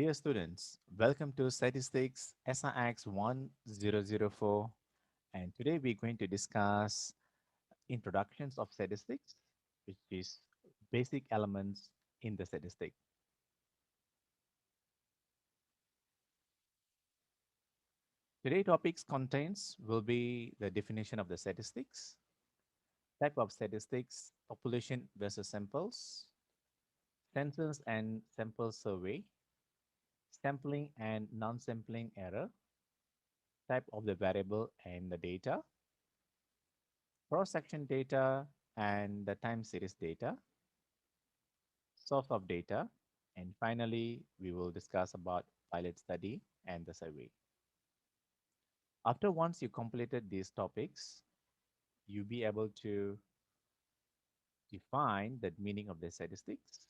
Dear students, welcome to Statistics SIX1004, and today we're going to discuss introductions of statistics, which is basic elements in the statistic. Today topics contains will be the definition of the statistics, type of statistics, population versus samples, census and sample survey, sampling and non-sampling error, type of the variable and the data, cross-section data and the time series data, source of data, and finally, we will discuss about pilot study and the survey. After once you completed these topics, you'll be able to define the meaning of the statistics.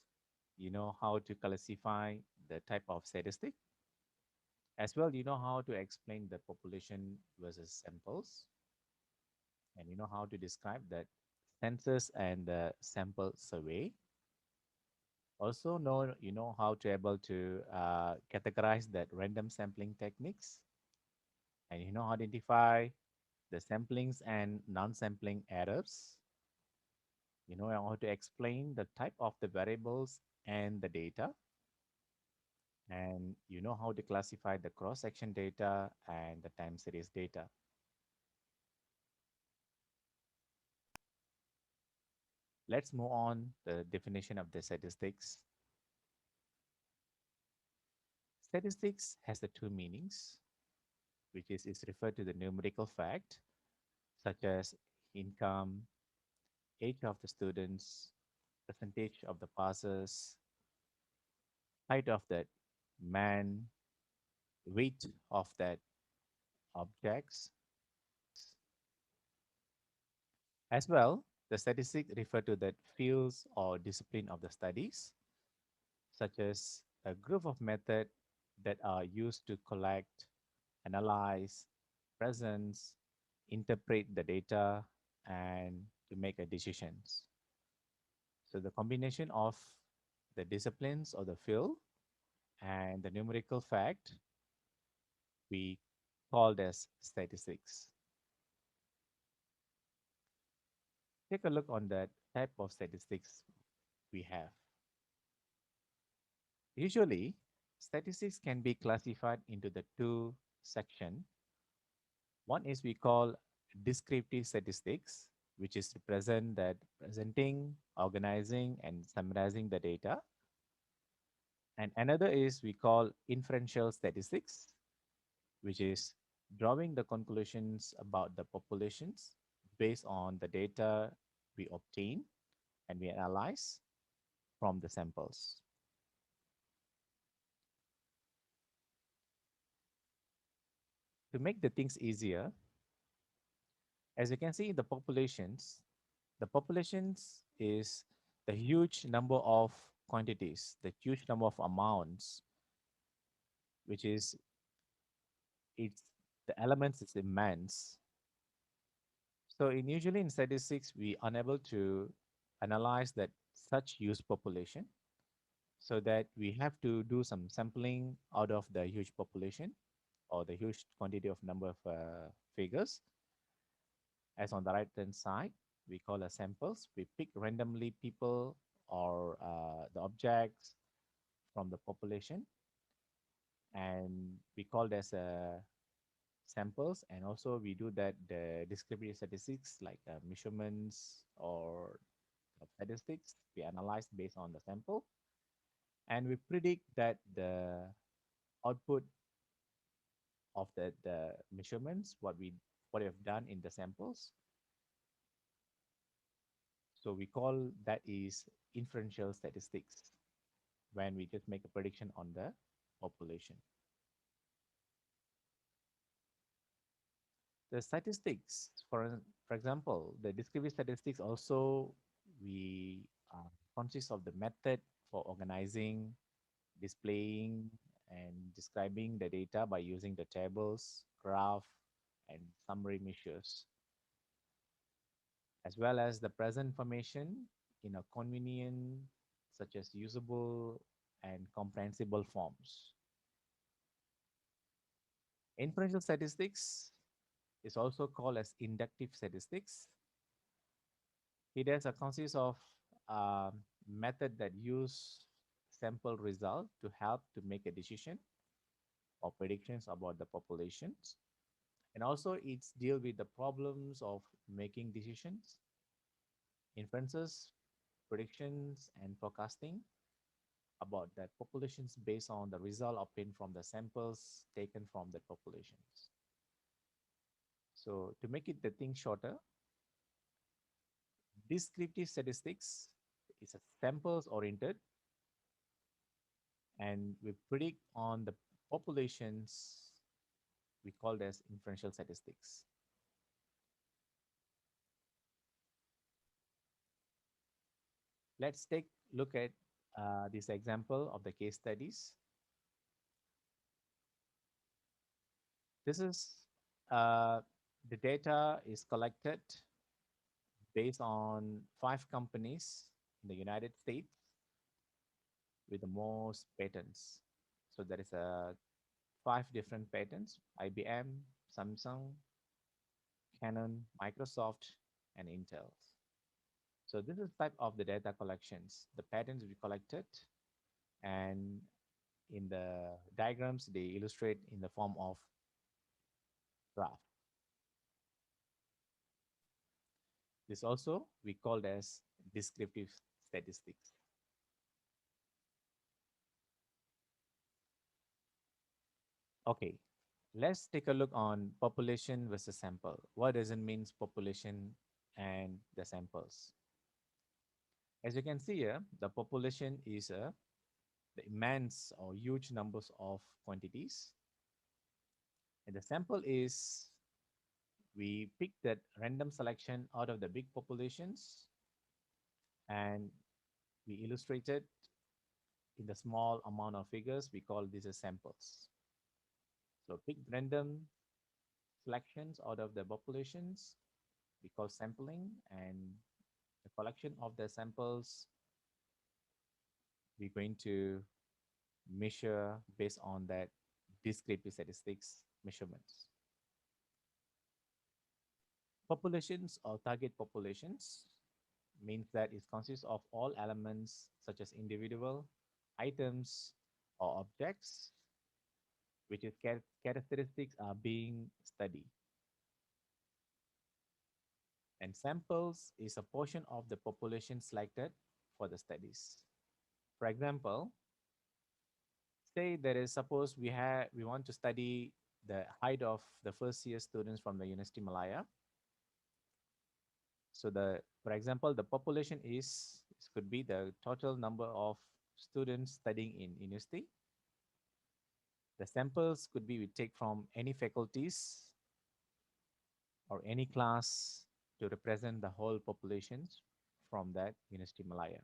You know how to classify the type of statistic. As well, you know how to explain the population versus samples, and you know how to describe that census and the sample survey. Also know you know how to able to categorize that random sampling techniques, and you know how to identify the samplings and non-sampling errors. You know how to explain the type of the variables and the data, and you know how to classify the cross-section data and the time series data. Let's move on the definition of the statistics. Statistics has the two meanings, which is referred to the numerical fact, such as income, age of the students, percentage of the passes, height of that man, weight of that objects. As well, the statistic refer to that fields or discipline of the studies, such as a group of method that are used to collect, analyze, presence, interpret the data, and to make a decisions. So the combination of the disciplines of the field and the numerical fact we called as statistics. Take a look on that type of statistics we have. Usually, statistics can be classified into the two sections. One is we call descriptive statistics, which is represent that presenting, organizing, and summarizing the data. And another is we call inferential statistics, which is drawing the conclusions about the populations based on the data we obtain and we analyze from the samples. To make the things easier, as you can see, the populations is the huge number of quantities, the huge number of amounts, which is it's the elements is immense. So usually in statistics, we unable to analyze that such huge population, so that we have to do some sampling out of the huge population or the huge quantity of number of figures. As on the right hand side, we call as samples. We pick randomly people or the objects from the population, and we call as samples. And also we do that the descriptive statistics like measurements or statistics. We analyze based on the sample, and we predict that the output of the measurements, what we have done in the samples. So we call that is inferential statistics when we just make a prediction on the population. The statistics, for example, the descriptive statistics also we consist of the method for organizing, displaying, and describing the data by using the tables, graph, and summary measures, as well as the present information in a convenient, such as usable and comprehensible forms. Inferential statistics is also called as inductive statistics. It has a consists of a method that use sample result to help to make a decision or predictions about the populations. And also it's deal with the problems of making decisions, inferences, predictions, and forecasting about that populations based on the result obtained from the samples taken from the populations. So to make it the thing shorter, descriptive statistics is a samples oriented and we predict on the populations we call as inferential statistics. Let's take look at this example of the case studies. This is the data is collected based on 5 companies in the United States with the most patents. So there is a 5 different patents: IBM, Samsung, Canon, Microsoft, and Intel. So this is type of the data collections. The patents we collected, and in the diagrams they illustrate in the form of graph. This also we called as descriptive statistics. Okay, let's take a look on population versus sample. What does it means population and the samples? As you can see here, the population is the immense or huge numbers of quantities. And the sample is we pick that random selection out of the big populations and we illustrate it in the small amount of figures. We call these as samples. So pick random selections out of the populations we call sampling, and the collection of the samples we're going to measure based on that descriptive statistics measurements. Populations or target populations means that it consists of all elements such as individual items or objects which is characteristics are being studied. And samples is a portion of the population selected for the studies. For example, say there is suppose we want to study the height of the first year students from the University Malaya. So the for example, the population is could be the total number of students studying in university. The samples could be we take from any faculties or any class to represent the whole populations from that University Malaya.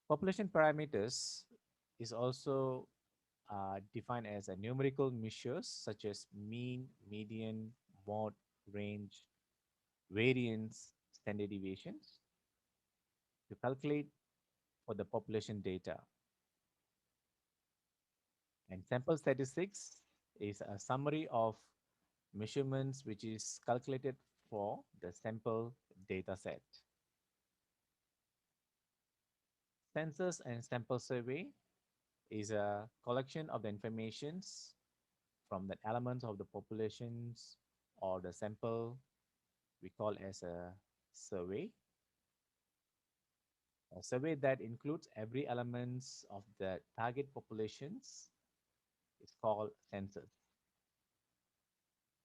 Population parameters is also defined as a numerical measures such as mean, median, mode, range, variance, standard deviations to calculate for the population data. And sample statistics is a summary of measurements which is calculated for the sample data set. Census and sample survey is a collection of the informations from the elements of the populations or the sample we call as a survey. A survey that includes every elements of the target populations is called census.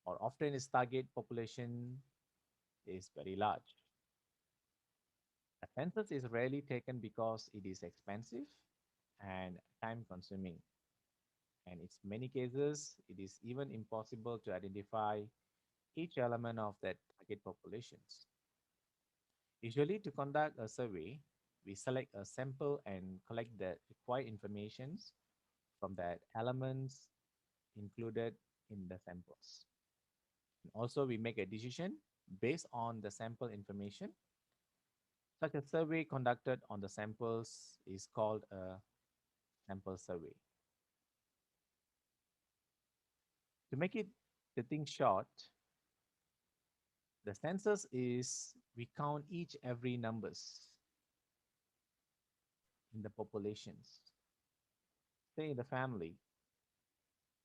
Or often its target population is very large. A census is rarely taken because it is expensive and time consuming. And in many cases, it is even impossible to identify each element of that target populations. Usually to conduct a survey, we select a sample and collect the required informations from the elements included in the samples. And also, we make a decision based on the sample information. Such a survey conducted on the samples is called a sample survey. To make it the thing short, the census is we count each every numbers in the populations. Say in the family,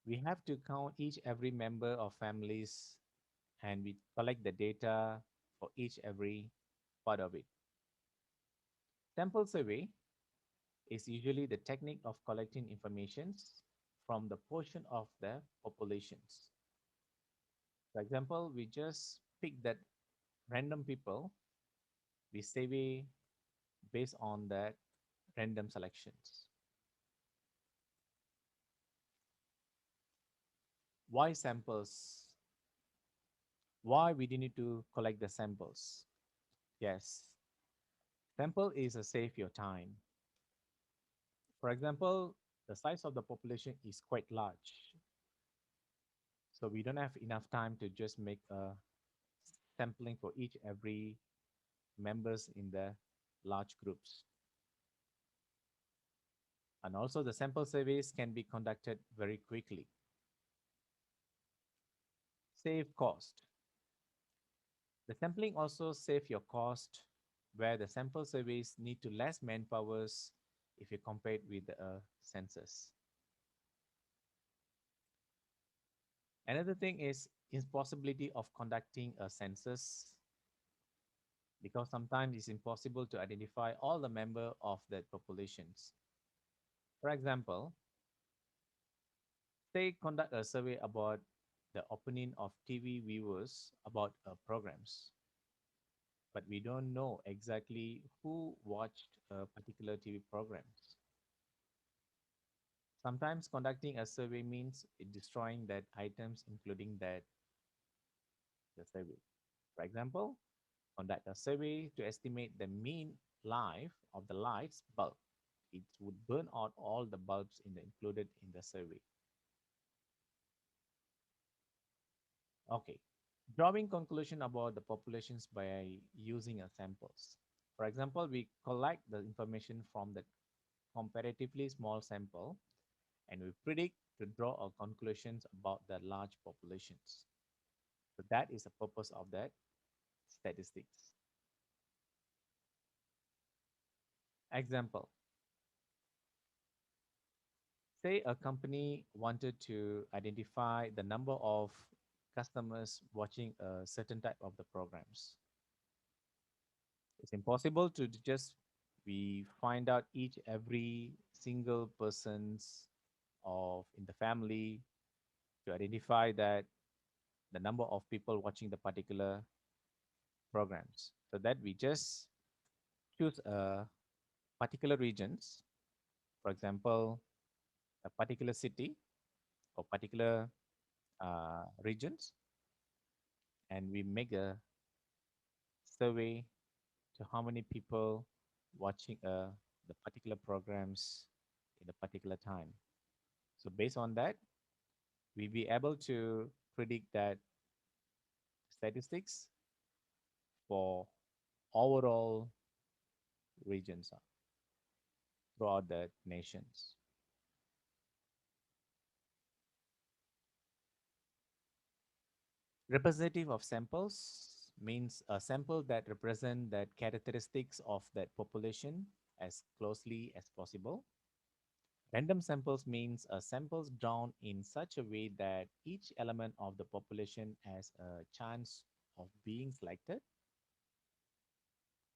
we have to count each every member of families and we collect the data for each every part of it. Sample survey is usually the technique of collecting informations from the portion of the populations. For example, we just pick that random people, we survey based on that random selections. Why samples? Why we need to collect the samples? Yes, sample is a save your time. For example, the size of the population is quite large, so we don't have enough time to just make a sampling for each every members in the large groups. And also the sample surveys can be conducted very quickly. Save cost. The sampling also save your cost where the sample surveys need to less manpowers if you compare it with a census. Another thing is impossibility of conducting a census because sometimes it's impossible to identify all the member of that populations. For example, say conduct a survey about the opinion of TV viewers about programs, but we don't know exactly who watched a particular TV programs. Sometimes conducting a survey means destroying that items, including that the survey. For example, conduct a survey to estimate the mean life of the lights bulb. It would burn out all the bulbs included in the survey. Okay. Drawing conclusion about the populations by using a samples. For example, we collect the information from the comparatively small sample and we predict to draw our conclusions about the large populations. So that is the purpose of that statistics. Example, say a company wanted to identify the number of customers watching a certain type of the programs. It's impossible to just we find out each every single person's of in the family to identify that the number of people watching the particular programs. So that we just choose a particular regions, for example, a particular city or particular regions, and we make a survey to how many people watching the particular programs in a particular time. So based on that, we be able to predict that statistics for overall regions throughout the nations. Representative of samples means a sample that represent that characteristics of that population as closely as possible. Random samples means a samples drawn in such a way that each element of the population has a chance of being selected.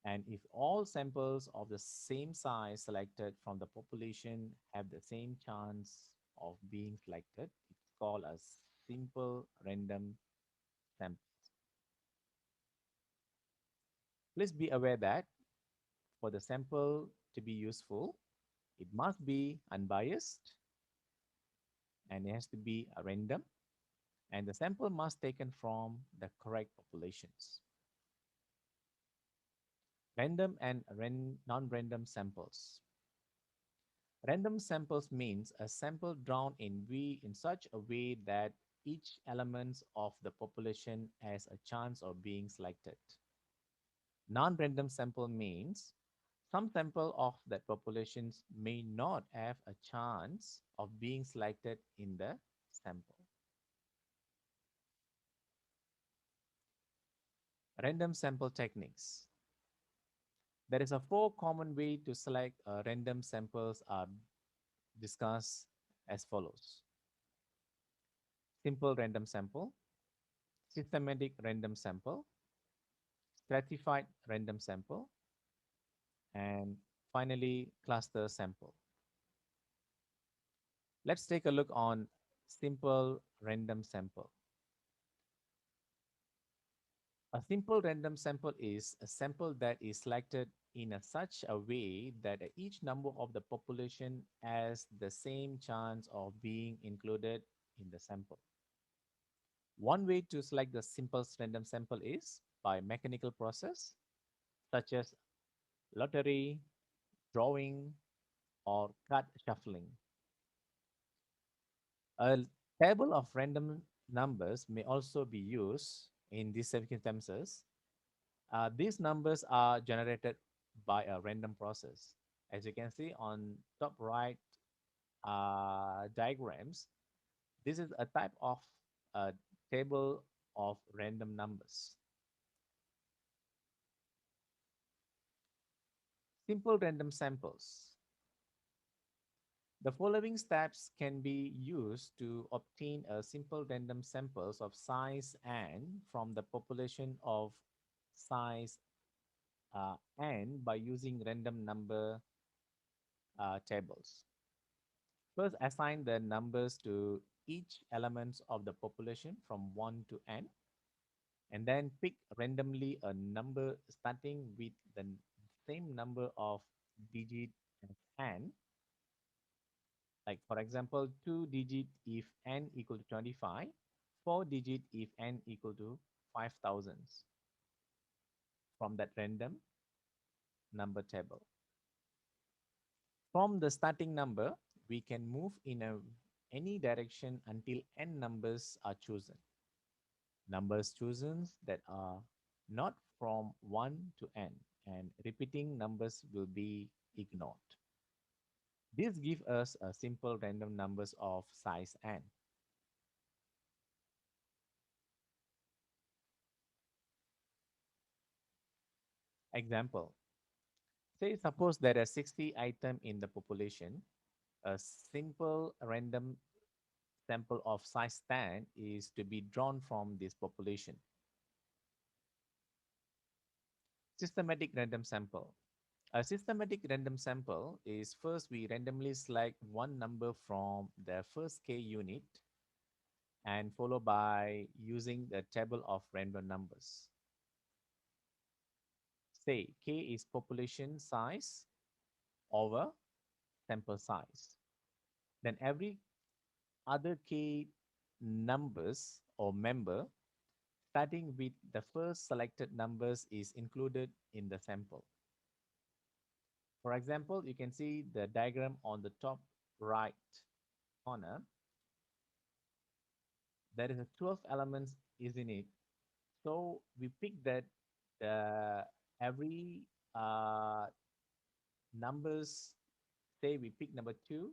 And if all samples of the same size selected from the population have the same chance of being selected, it's called a simple random sample. Please be aware that for the sample to be useful, it must be unbiased and it has to be a random and the sample must taken from the correct populations. Random and non-random samples. Random samples means a sample drawn in such a way that each element of the population has a chance of being selected. Non-random sample means some sample of that populations may not have a chance of being selected in the sample. Random sample techniques. There is a four common way to select random samples are discussed as follows. Simple random sample, systematic random sample, stratified random sample, and finally cluster sample. Let's take a look on simple random sample. A simple random sample is a sample that is selected in such a way that each number of the population has the same chance of being included in the sample. One way to select the simple random sample is by mechanical process such as lottery, drawing, or card shuffling. A table of random numbers may also be used in these circumstances. These numbers are generated by a random process. As you can see on top right diagrams, this is a type of a table of random numbers. Simple random samples. The following steps can be used to obtain a simple random samples of size n from the population of size n by using random number tables. First, assign the numbers to each element of the population from 1 to n, and then pick randomly a number starting with the same number of digits as n. Like for example, 2 digit if n equal to 25, 4 digit if n equal to 5,000 from that random number table. From the starting number, we can move in any direction until n numbers are chosen. Numbers chosen that are not from 1 to n, and repeating numbers will be ignored. This gives us a simple random numbers of size n. Example, say suppose there are 60 items in the population. A simple random sample of size 10 is to be drawn from this population. Systematic random sample. A systematic random sample is first we randomly select one number from the first k unit and followed by using the table of random numbers. Say k is population size over sample size. Then every other k numbers or member starting with the first selected numbers is included in the sample. For example, you can see the diagram on the top right corner. There is a 12 elements is in it. So we pick that the every numbers, say we pick number 2.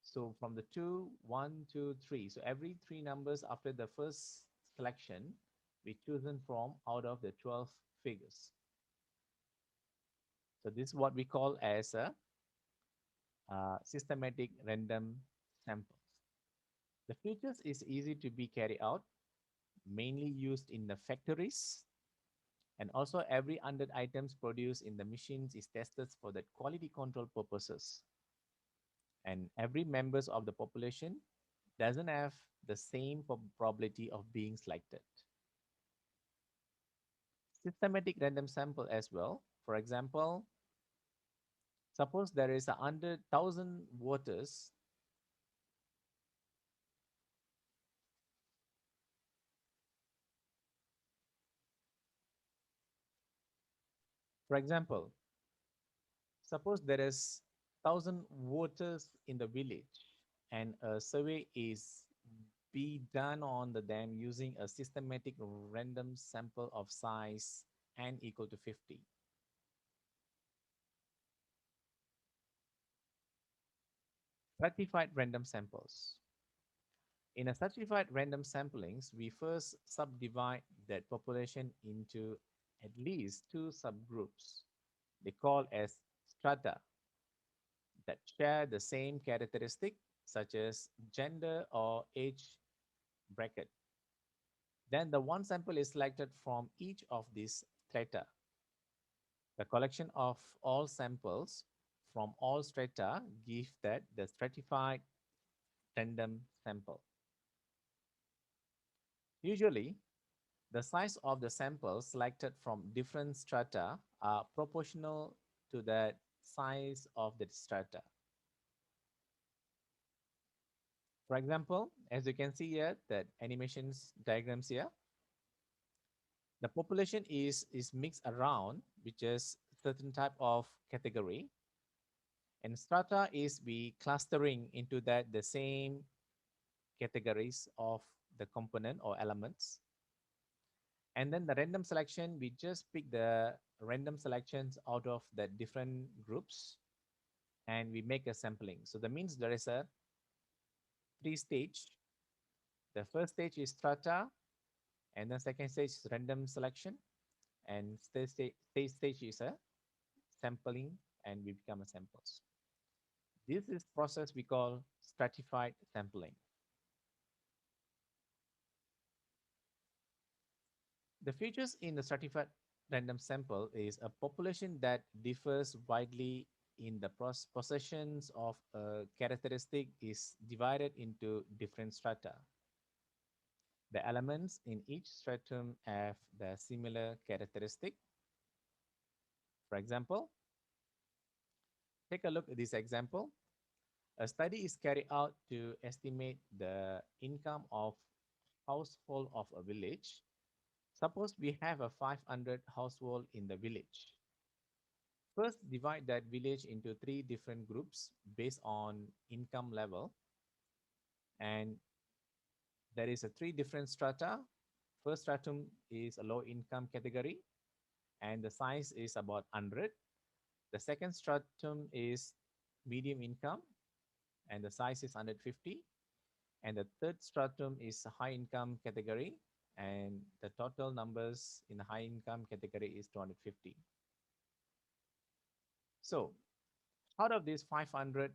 So from the 2, 1, 2, 3. So every 3 numbers after the first selection, we chosen from out of the 12 figures. So this is what we call as a systematic random samples. The features is easy to be carried out, mainly used in the factories, and also every 100 items produced in the machines is tested for the quality control purposes. And every members of the population doesn't have the same probability of being selected. Systematic random sample as well. For example, suppose there is 100,000 voters. For example, suppose there is 1,000 voters in the village and a survey is be done on the them using a systematic random sample of size n equal to 50. Stratified random samples. In a certified random samplings, we first subdivide that population into at least two subgroups they call as strata that share the same characteristic such as gender or age bracket. Then the one sample is selected from each of these strata. The collection of all samples from all strata gives that the stratified random sample. Usually, the size of the samples selected from different strata are proportional to the size of the strata. For example, as you can see here, that animations diagrams here, the population is mixed around which is certain type of category, and strata is we clustering into that the same categories of the component or elements. And then the random selection, we just pick the random selections out of the different groups and we make a sampling. So that means there is a three stage. The first stage is strata, and then second stage is random selection, and stage is a sampling, and we become a samples. This is process we call stratified sampling. The features in the stratified random sample is a population that differs widely in the possessions of a characteristic is divided into different strata. The elements in each stratum have the similar characteristic. For example, take a look at this example. A study is carried out to estimate the income of household of a village. Suppose we have a 500 household in the village. First, divide that village into three different groups based on income level. And there is a three different strata. First stratum is a low income category, and the size is about 100. The second stratum is medium income, and the size is 150. And the third stratum is a high income category, and the total numbers in the high income category is 250. So out of these 500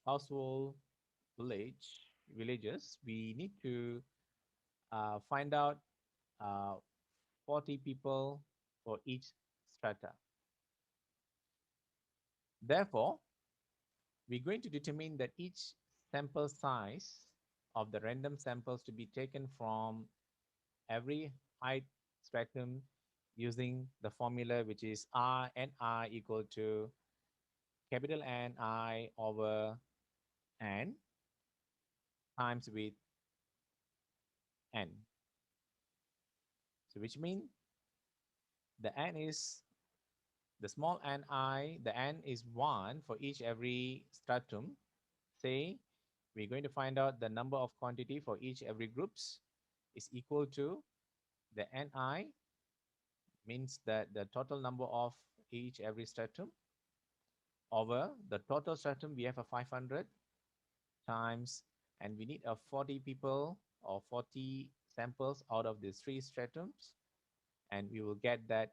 household villages, we need to find out uh, 40 people for each strata. Therefore, we're going to determine that each sample size of the random samples to be taken from every height stratum using the formula which is R and I equal to capital N I over N times with N. So which means the N is the small Ni, the N is 1 for each every stratum. Say we're going to find out the number of quantity for each every groups is equal to the Ni means that the total number of each every stratum over the total stratum we have a 500 times, and we need a 40 people or 40 samples out of these three stratums, and we will get that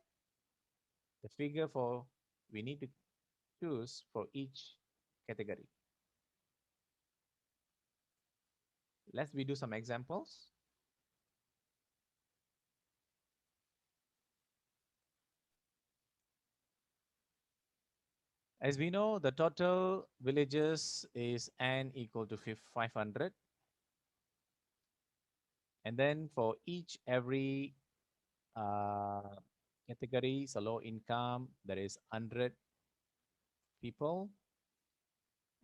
the figure for we need to choose for each category. Let's we do some examples. As we know, the total villages is n equal to 500, and then for each every uh, category, so low income, there is 100 people,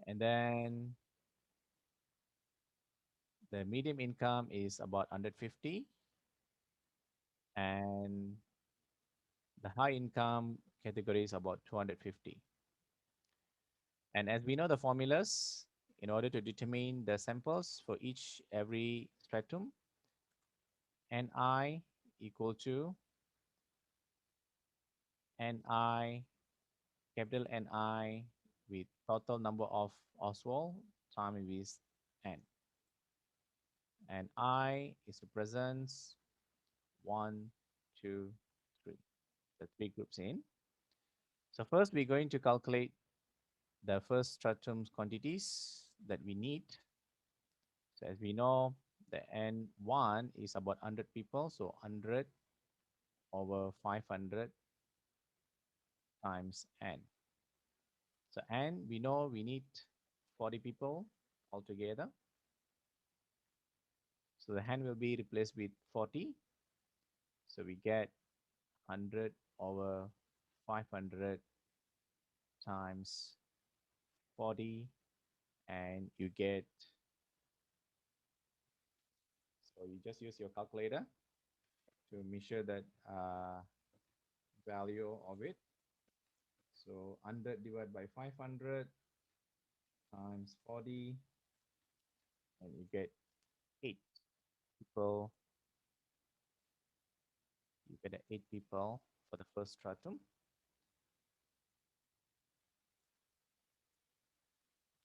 and then the medium income is about 150, and the high income category is about 250. And as we know the formulas, in order to determine the samples for each every stratum, Ni equal to Ni, capital Ni with total number of Oswald times with N. and I is represents one, two, three. The three groups in. So first we're going to calculate the first stratum's quantities that we need. So as we know, the N1 is about 100 people, so 100 over 500 times N. So N, we know we need 40 people altogether. So the N will be replaced with 40. So we get 100 over 500 times 40, and you get, so you just use your calculator to measure that value of it. So 100 divided by 500 times 40, and you get 8 people. You get 8 people for the first stratum.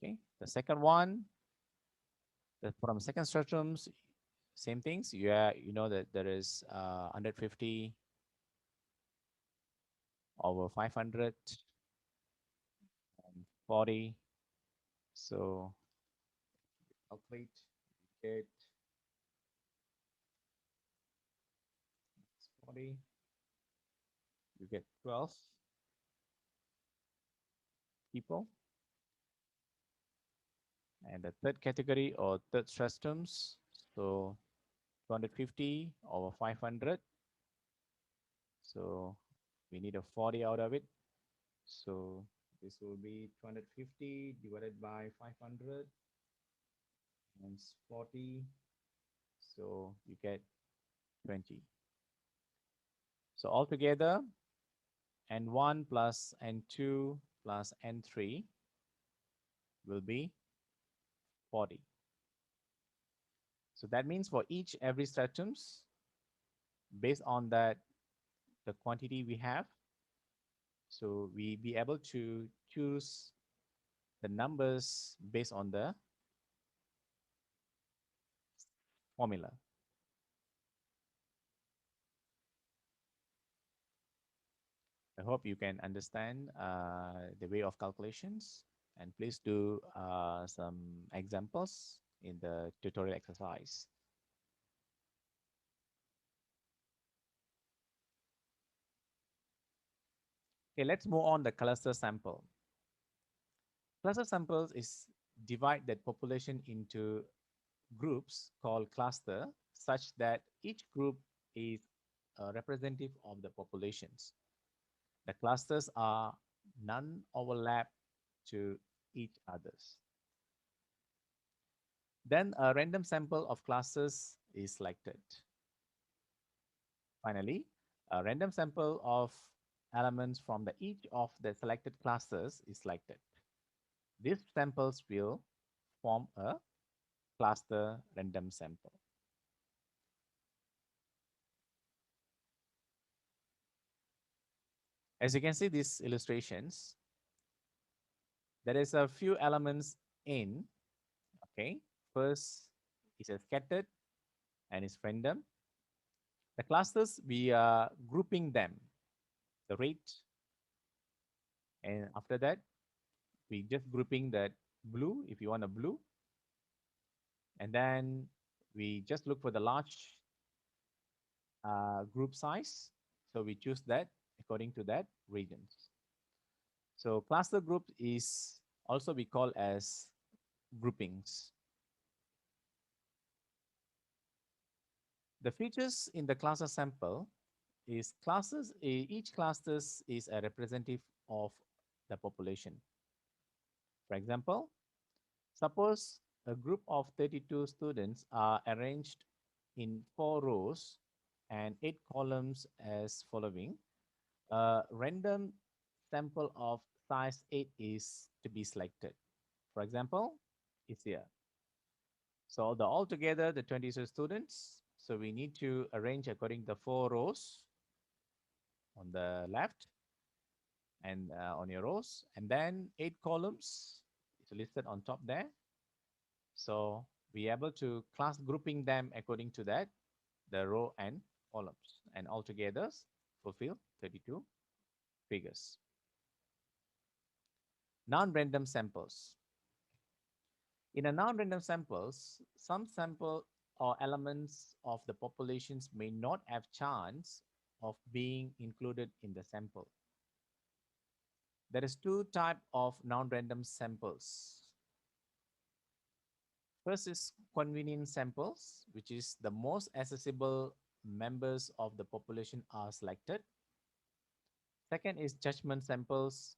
Okay, the second one, from second stratums, same things. You know that there is 150 over 500 and 40. So calculate, get 40, you get 12 people. And the third category or third stratums, so 250 over 500. So we need a 40 out of it. So this will be 250 divided by 500 and 40. So you get 20. So altogether, N1 plus N2 plus N3 will be 40. So that means for each every stratums, based on that the quantity we have, so we be able to choose the numbers based on the formula. I hope you can understand the way of calculations, and please do some examples in the tutorial exercise. Okay, let's move on the cluster sample. Cluster samples is divide that population into groups called cluster such that each group is a representative of the populations. The clusters are non-overlap to each others. Then a random sample of clusters is selected. Finally, a random sample of elements from each of the selected clusters is selected. These samples will form a cluster random sample. As you can see these illustrations, there is a few elements in, okay? First is a scattered and is random. The clusters, we are grouping them, the rate, and after that, we just grouping that blue, if you want a blue, and then we just look for the large group size. So we choose that according to that regions. So cluster group is also we call as groupings. The features in the cluster sample is classes, each clusters is a representative of the population. For example, suppose a group of 32 students are arranged in 4 rows and 8 columns as following. A random sample of size 8 is to be selected. For example, it's here. So the altogether, the 22 students, so we need to arrange according to the 4 rows on the left and on your rows, and then 8 columns is listed on top there. So Be able to class grouping them according to that, the row and columns, and altogether fulfill 32 figures. Non-random samples. In a non-random samples, some sample or elements of the populations may not have chance of being included in the sample. There is two type of non-random samples. First is convenient samples, which is the most accessible members of the population are selected. Second is judgment samples,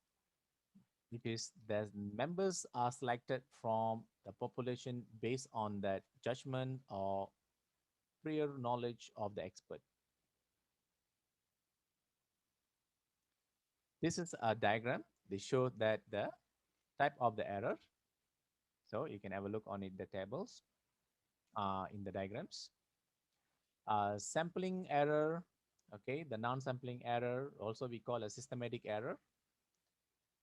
which is the members are selected from the population based on that judgment or prior knowledge of the expert. This is a diagram. They show that the type of the error. So you can have a look on it, the tables in the diagrams. Sampling error, okay, the non-sampling error, also we call a systematic error.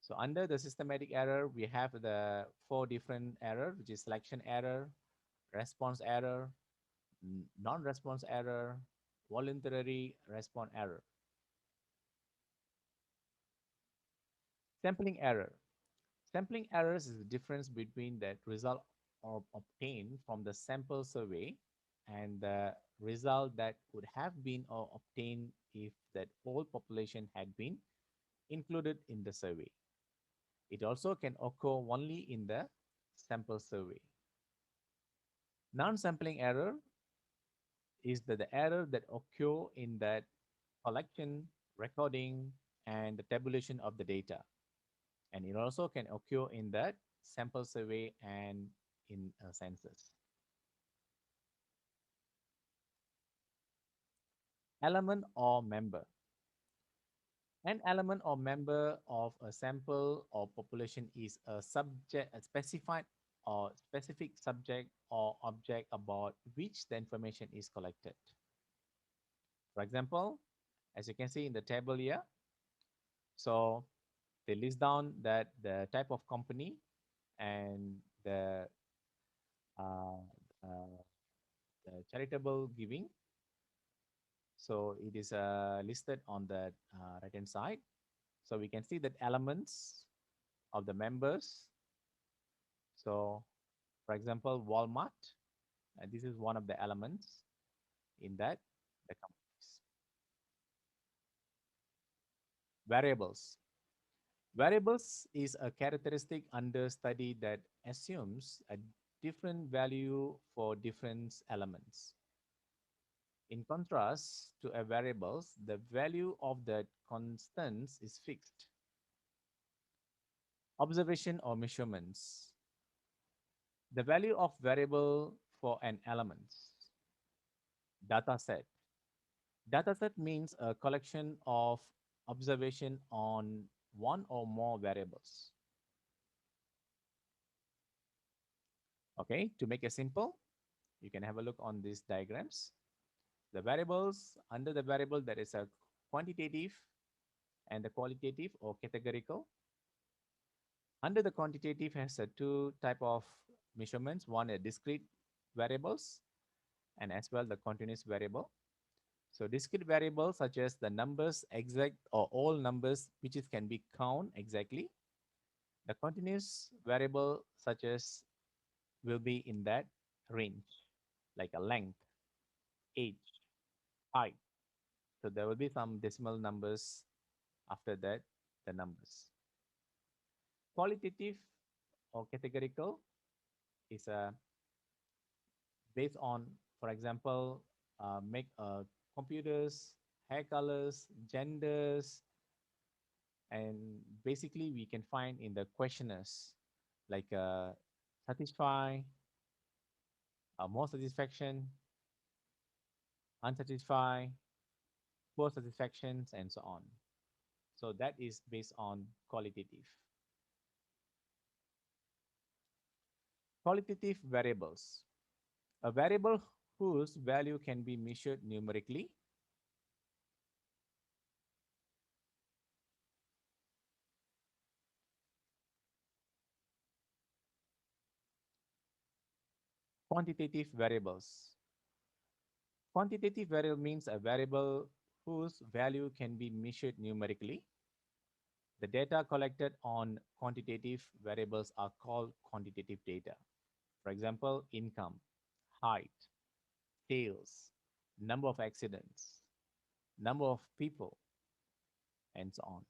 So under the systematic error, we have the four different error, which is selection error, response error, non-response error, voluntary response error. Sampling error. Sampling errors is the difference between the result obtained from the sample survey and the result that would have been obtained if that whole population had been included in the survey. It also can occur only in the sample survey. Non-sampling error is the error that occur in that collection, recording, and the tabulation of the data. And it also can occur in that sample survey and in a census. Element or member. An element or member of a sample or population is a subject, a specified or specific subject or object about which the information is collected. For example, as you can see in the table here, so they list down that the type of company and uh, uh, the charitable giving. So it is listed on the right hand side. So we can see that elements of the members. So for example, Walmart, and this is one of the elements in that, the companies. Variables. Variables is a characteristic under study that assumes a different value for different elements. In contrast to a variables, the value of the constants is fixed. Observation or measurements. The value of variable for an element. Data set. Data set means a collection of observation on one or more variables. Okay, to make it simple, you can have a look on these diagrams. The variables, under the variable, there is a quantitative and the qualitative or categorical. Under the quantitative has a two type of measurements. One is discrete variables and as well the continuous variable. So discrete variables such as the numbers exact or all numbers which is can be count exactly. The continuous variable such as will be in that range, like a length, age, height. So there will be some decimal numbers after that, the numbers. Qualitative or categorical is based on, for example, make computers, hair colors, genders, and basically we can find in the questionnaires like satisfy, more satisfaction, unsatisfied, poor satisfactions, and so on. So that is based on qualitative. Qualitative variables. A variable whose value can be measured numerically. Quantitative variables. Quantitative variable means a variable whose value can be measured numerically. The data collected on quantitative variables are called quantitative data. For example, income, height, sales, number of accidents, number of people, and so on.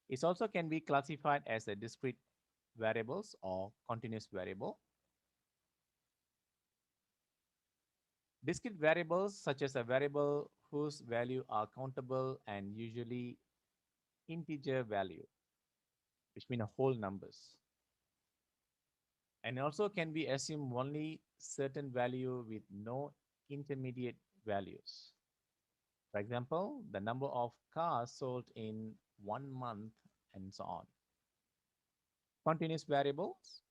It also can be classified as a discrete variables or continuous variable. Discrete variables, such as a variable whose value are countable and usually integer value, which mean a whole numbers, and also can be assumed only certain value with no intermediate values. For example, the number of cars sold in 1 month and so on. Continuous variables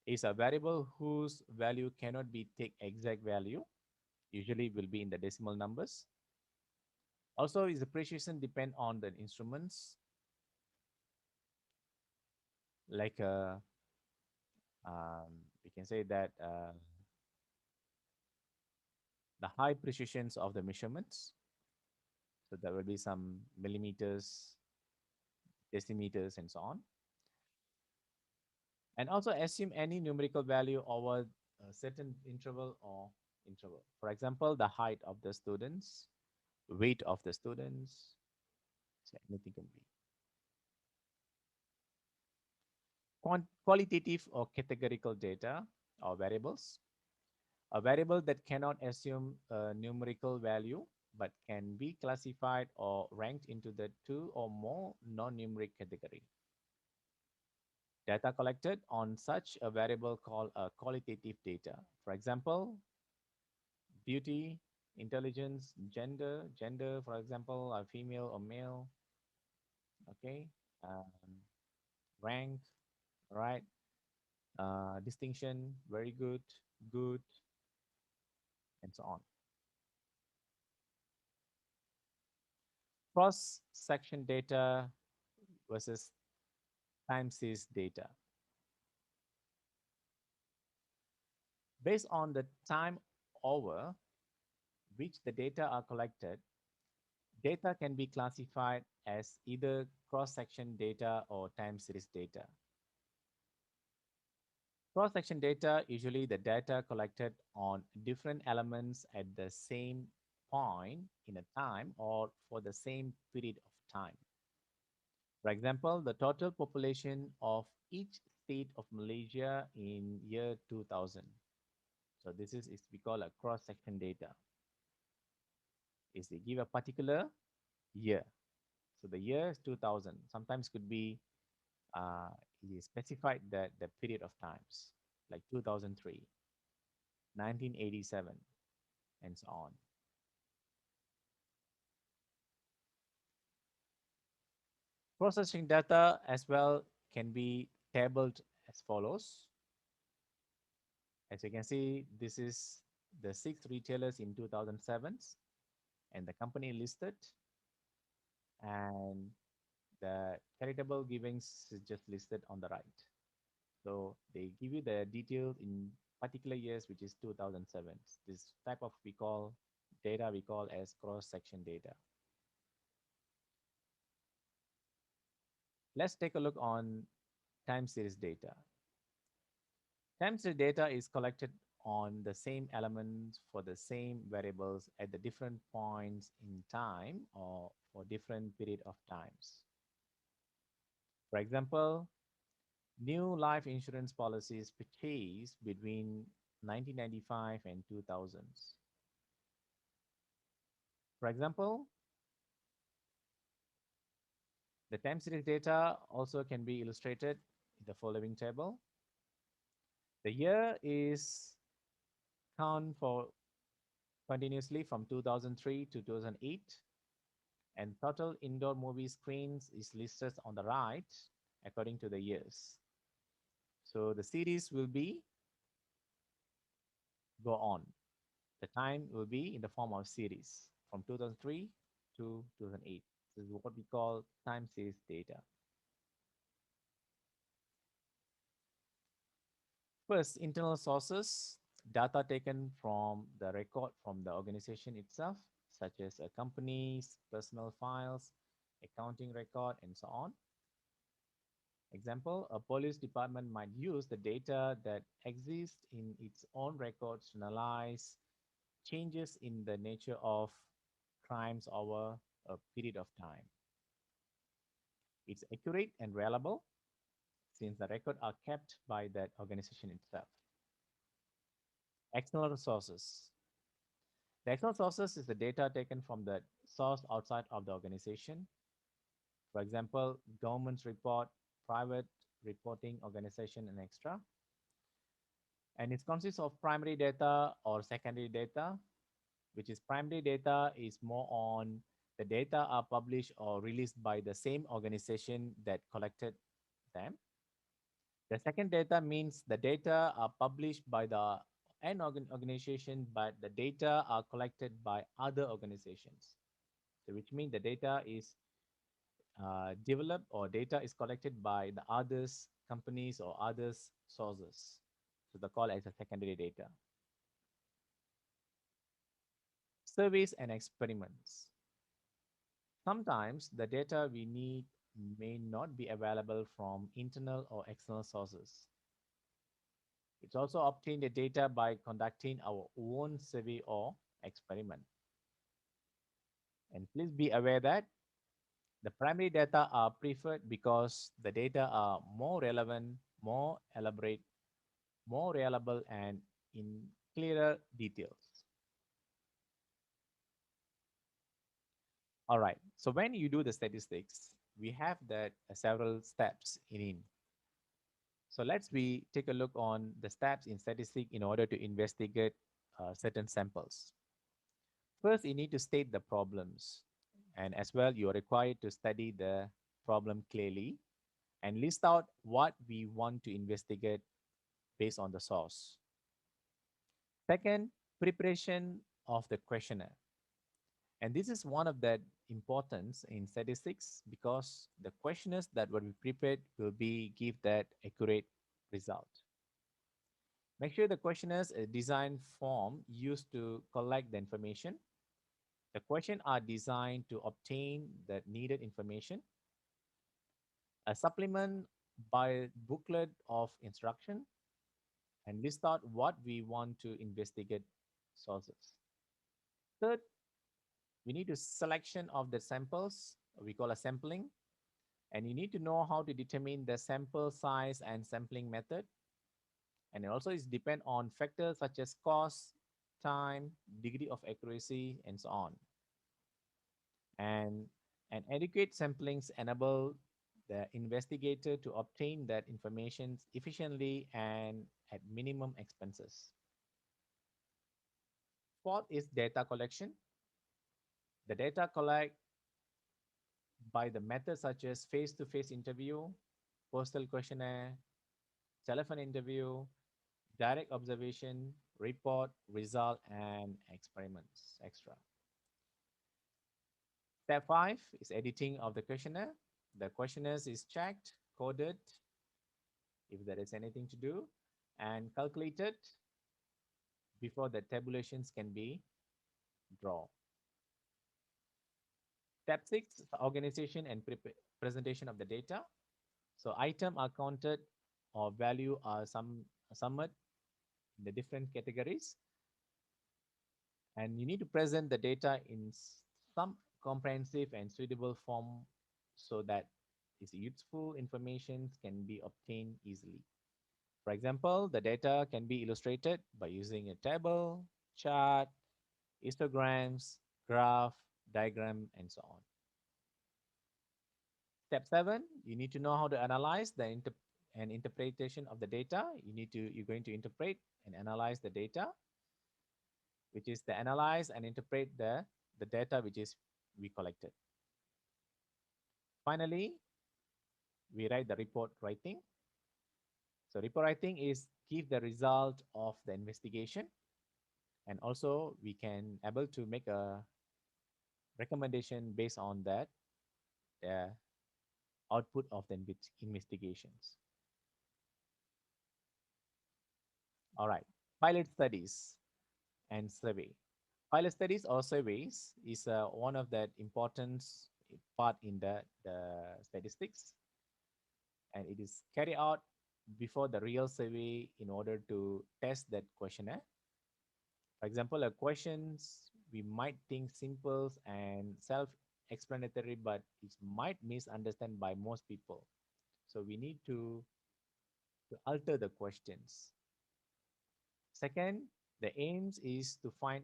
is a variable whose value cannot be take exact value, usually will be in the decimal numbers. Also, its appreciation depend on the instruments, like we can say that the high precisions of the measurements. So there will be some millimeters, decimeters, and so on. And also assume any numerical value over a certain interval or interval. For example, the height of the students, weight of the students, so anything can be. Qualitative or categorical data or variables. A variable that cannot assume a numerical value but can be classified or ranked into the two or more non-numeric category. Data collected on such a variable called a qualitative data. For example, beauty, intelligence, gender, for example, a female or male, okay, rank, right, distinction, very good, good, and so on. Cross-section data versus time series data. Based on the time over which the data are collected, data can be classified as either cross-section data or time series data. Cross-section data, usually the data collected on different elements at the same point in a time or for the same period of time. For example, the total population of each state of Malaysia in year 2000. So this is we call a cross-section data. Is they give a particular year. So the year is 2000. Sometimes could be it is specified that the period of times like 2003, 1987, and so on. Processing data as well can be tabled as follows. As you can see, this is the 6 retailers in 2007 and the company listed, and the charitable givings is just listed on the right. So they give you the details in particular years, which is 2007. This type of data we call as cross-section data. Let's take a look on time series data. Time series data is collected on the same elements for the same variables at the different points in time or for different period of times. For example, new life insurance policies purchased between 1995 and 2000. For example, the time series data also can be illustrated in the following table. The year is count for continuously from 2003 to 2008, and total indoor movie screens is listed on the right according to the years. So the series will be go on. The time will be in the form of series from 2003 to 2008. This is what we call time series data. First, internal sources, data taken from the record from the organization itself, such as a company's personal files, accounting record, and so on. Example, a police department might use the data that exists in its own records to analyze changes in the nature of crimes over a period of time. It's accurate and reliable since the records are kept by that organization itself. External sources. The external sources is the data taken from the source outside of the organization. For example, government's report, private reporting organization, and extra. And it consists of primary data or secondary data, which is primary data is more on the data are published or released by the same organization that collected them. The second data means the data are published by the an organization, but the data are collected by other organizations. So which means the data is developed or data is collected by the others companies or others sources. So the call as a secondary data. Surveys and experiments. Sometimes the data we need may not be available from internal or external sources. It's also obtained the data by conducting our own survey or experiment. And please be aware that the primary data are preferred because the data are more relevant, more elaborate, more reliable, and in clearer details. All right. So when you do the statistics, we have that several steps in. So let's we take a look on the steps in statistic in order to investigate certain samples. First, you need to state the problems, and as well, you are required to study the problem clearly and list out what we want to investigate based on the source. Second, preparation of the questionnaire. And this is one of the importance in statistics because the questionnaires that will be prepared will be give that accurate result. Make sure the questionnaires a design form used to collect the information. The questions are designed to obtain the needed information. A supplement by booklet of instruction and list out what we want to investigate sources. Third, we need to selection of the samples. We call a sampling. And you need to know how to determine the sample size and sampling method. And it also is depend on factors such as cost, time, degree of accuracy, and so on. And adequate samplings enable the investigator to obtain that information efficiently and at minimum expenses. Fourth is data collection. The data collect by the methods such as face-to-face interview, postal questionnaire, telephone interview, direct observation, report, result, and experiments, extra. Step 5 is editing of the questionnaire. The questionnaires is checked, coded, if there is anything to do, and calculated before the tabulations can be drawn. Step 6, organization and presentation of the data. So items are counted or value are summed in the different categories. And you need to present the data in some comprehensive and suitable form so that its useful information can be obtained easily. For example, the data can be illustrated by using a table, chart, histograms, graph, diagram, and so on. Step 7, you need to know how to analyze the interpretation of the data. You're going to interpret and analyze the data, which is the analyze and interpret the data which is we collected. Finally, we write the report writing. So report writing is give the result of the investigation, and also we can able to make a recommendation based on that the output of the investigations. All right. Pilot studies and survey. Pilot studies or surveys is one of that important part in the statistics, and it is carried out before the real survey in order to test that questionnaire. For example, a questions we might think simple and self-explanatory, but it might misunderstand by most people. So we need to alter the questions. Second, the aims is to find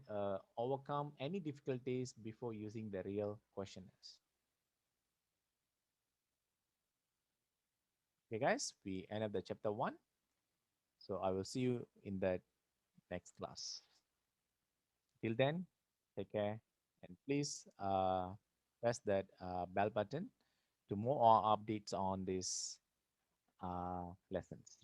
overcome any difficulties before using the real questionnaires. Okay, guys, we end up the chapter one. So I will see you in the next class. Till then, take care and please press that bell button to more updates on these lessons.